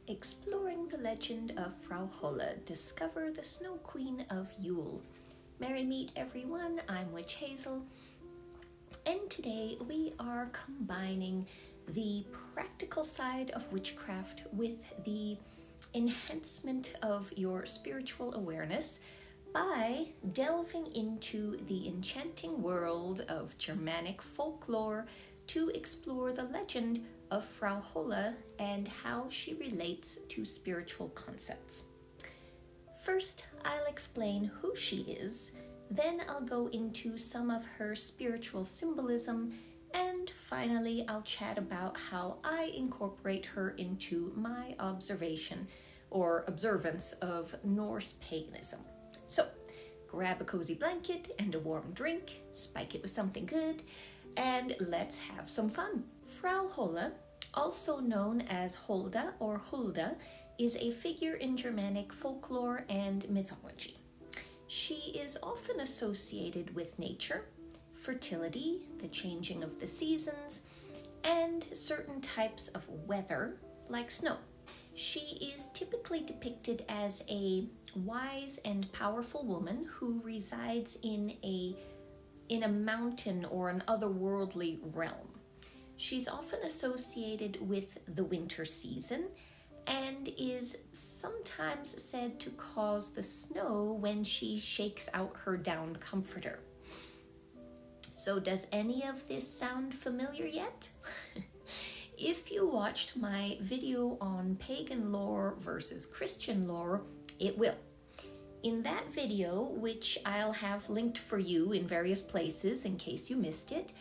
Exploring the legend of Frau Holle, discover the Snow Queen of Yule. Merry meet everyone, I'm Witch Hazel, and today we are combining the practical side of witchcraft with the enhancement of your spiritual awareness by delving into the enchanting world of Germanic folklore to explore the legend of Frau Holle and how she relates to spiritual concepts. First, I'll explain who she is, then I'll go into some of her spiritual symbolism, and finally I'll chat about how I incorporate her into my observation or observance of Norse paganism. So, grab a cozy blanket and a warm drink, spike it with something good, and let's have some fun. Frau Holle, also known as Holda or Hulda, is a figure in Germanic folklore and mythology. She is often associated with nature, fertility, the changing of the seasons, and certain types of weather, like snow. She is typically depicted as a wise and powerful woman who resides in a mountain or an otherworldly realm. She's often associated with the winter season and is sometimes said to cause the snow when she shakes out her down comforter. So does any of this sound familiar yet? If you watched my video on pagan lore versus Christian lore, it will. In that video, which I'll have linked for you in various places in case you missed it,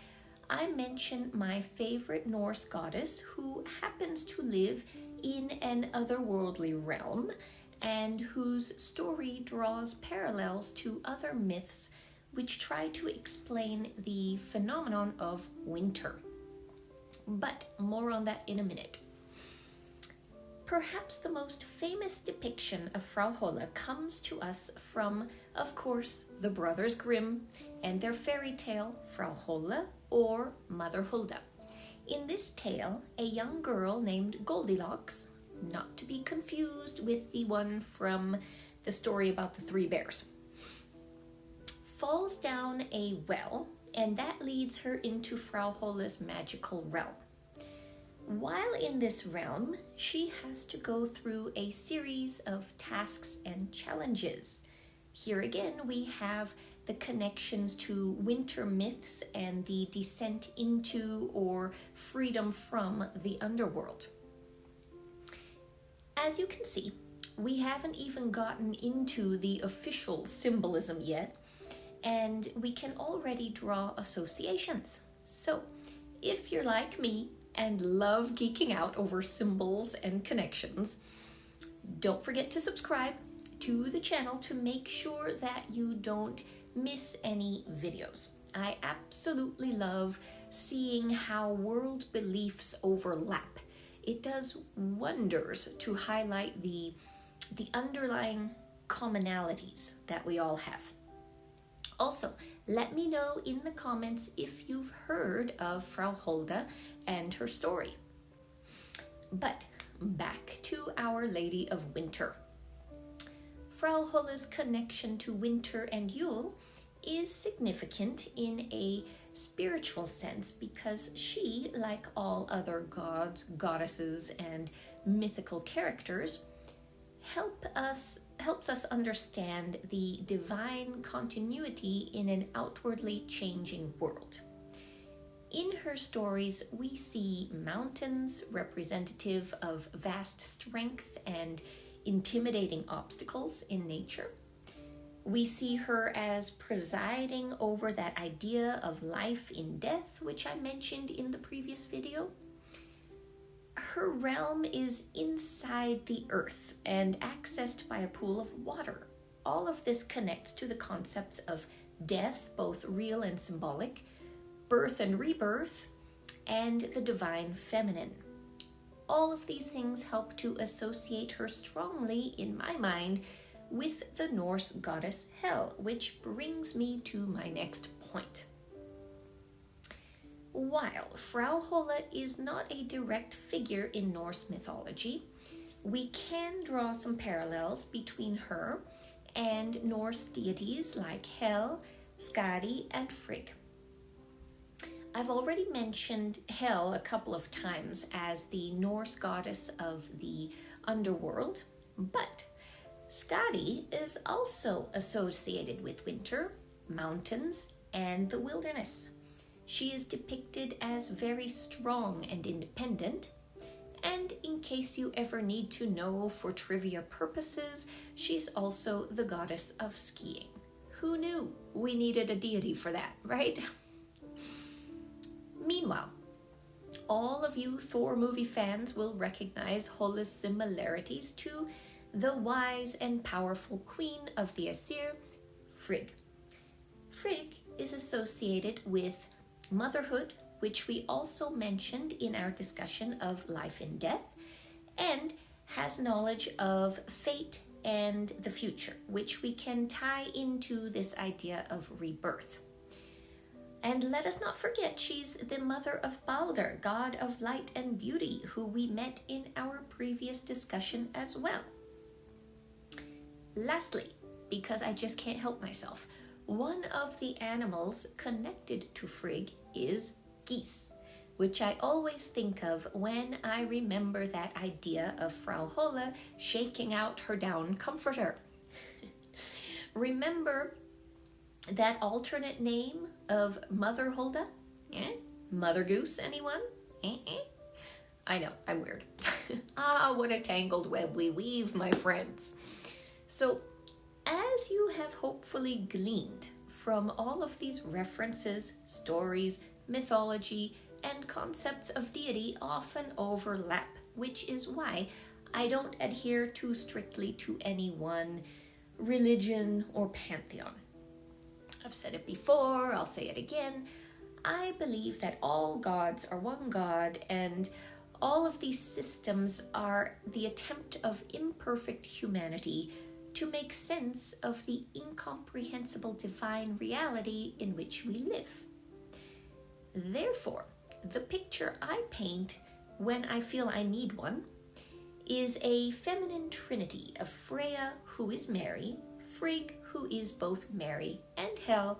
I mention my favorite Norse goddess who happens to live in an otherworldly realm and whose story draws parallels to other myths which try to explain the phenomenon of winter. But more on that in a minute. Perhaps the most famous depiction of Frau Holle comes to us from, of course, the brothers Grimm and their fairy tale Frau Holle or Mother Hulda. In this tale, a young girl named Goldilocks, not to be confused with the one from the story about the three bears, falls down a well, and that leads her into Frau Holle's magical realm. While in this realm, she has to go through a series of tasks and challenges. Here again, we have the connections to winter myths and the descent into or freedom from the underworld. As you can see, we haven't even gotten into the official symbolism yet, and we can already draw associations. So, if you're like me and love geeking out over symbols and connections, don't forget to subscribe to the channel to make sure that you don't miss any videos. I absolutely love seeing how world beliefs overlap. It does wonders to highlight the underlying commonalities that we all have. Also, let me know in the comments if you've heard of Frau Holda and her story. But back to Our Lady of Winter. Frau Holle's connection to winter and Yule is significant in a spiritual sense because she, like all other gods, goddesses, and mythical characters, helps us understand the divine continuity in an outwardly changing world. In her stories, we see mountains representative of vast strength and intimidating obstacles in nature. We see her as presiding over that idea of life in death, which I mentioned in the previous video. Her realm is inside the earth and accessed by a pool of water. All of this connects to the concepts of death, both real and symbolic, birth and rebirth, and the divine feminine. All of these things help to associate her strongly, in my mind, with the Norse goddess Hel, which brings me to my next point. While Frau Holle is not a direct figure in Norse mythology, we can draw some parallels between her and Norse deities like Hel, Skadi, and Frigg. I've already mentioned Hel a couple of times as the Norse goddess of the underworld, but Skadi is also associated with winter, mountains, and the wilderness. She is depicted as very strong and independent, and in case you ever need to know for trivia purposes, she's also the goddess of skiing. Who knew we needed a deity for that, right? Meanwhile, all of you Thor movie fans will recognize Holle's similarities to the wise and powerful queen of the Aesir, Frigg. Frigg is associated with motherhood, which we also mentioned in our discussion of life and death, and has knowledge of fate and the future, which we can tie into this idea of rebirth. And let us not forget, she's the mother of Balder, god of light and beauty, who we met in our previous discussion as well. Lastly, because I just can't help myself, one of the animals connected to Frigg is geese, which I always think of when I remember that idea of Frau Holle shaking out her down comforter. Remember that alternate name of Mother Holda? Mother Goose, anyone? I know, I'm weird. What a tangled web we weave, my friends. So, as you have hopefully gleaned from all of these references, stories, mythology, and concepts of deity often overlap, which is why I don't adhere too strictly to any one religion or pantheon. I've said it before, I'll say it again. I believe that all gods are one God, and all of these systems are the attempt of imperfect humanity to make sense of the incomprehensible divine reality in which we live. Therefore, the picture I paint when I feel I need one is a feminine trinity of Freya, who is Mary, Frigg, who is both Mary and Hel,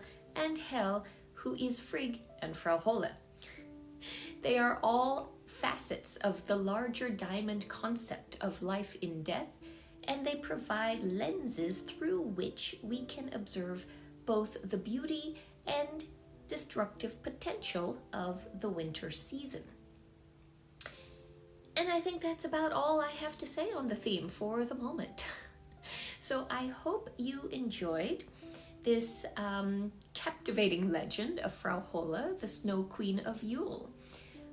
who is Frigg and Frau Holle. They are all facets of the larger diamond concept of life in death, and they provide lenses through which we can observe both the beauty and destructive potential of the winter season. And I think that's about all I have to say on the theme for the moment. So I hope you enjoyed this captivating legend of Frau Holle, the Snow Queen of Yule.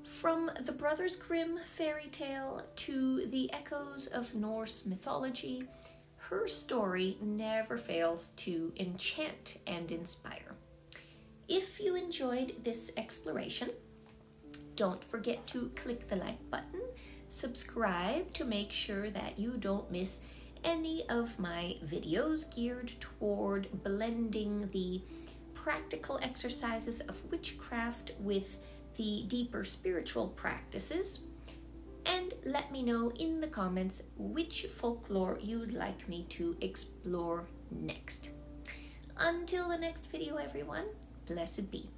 From the Brothers Grimm fairy tale to the echoes of Norse mythology, her story never fails to enchant and inspire. If you enjoyed this exploration, don't forget to click the like button, subscribe to make sure that you don't miss any of my videos geared toward blending the practical exercises of witchcraft with the deeper spiritual practices, and let me know in the comments which folklore you'd like me to explore next. Until the next video, everyone, blessed be.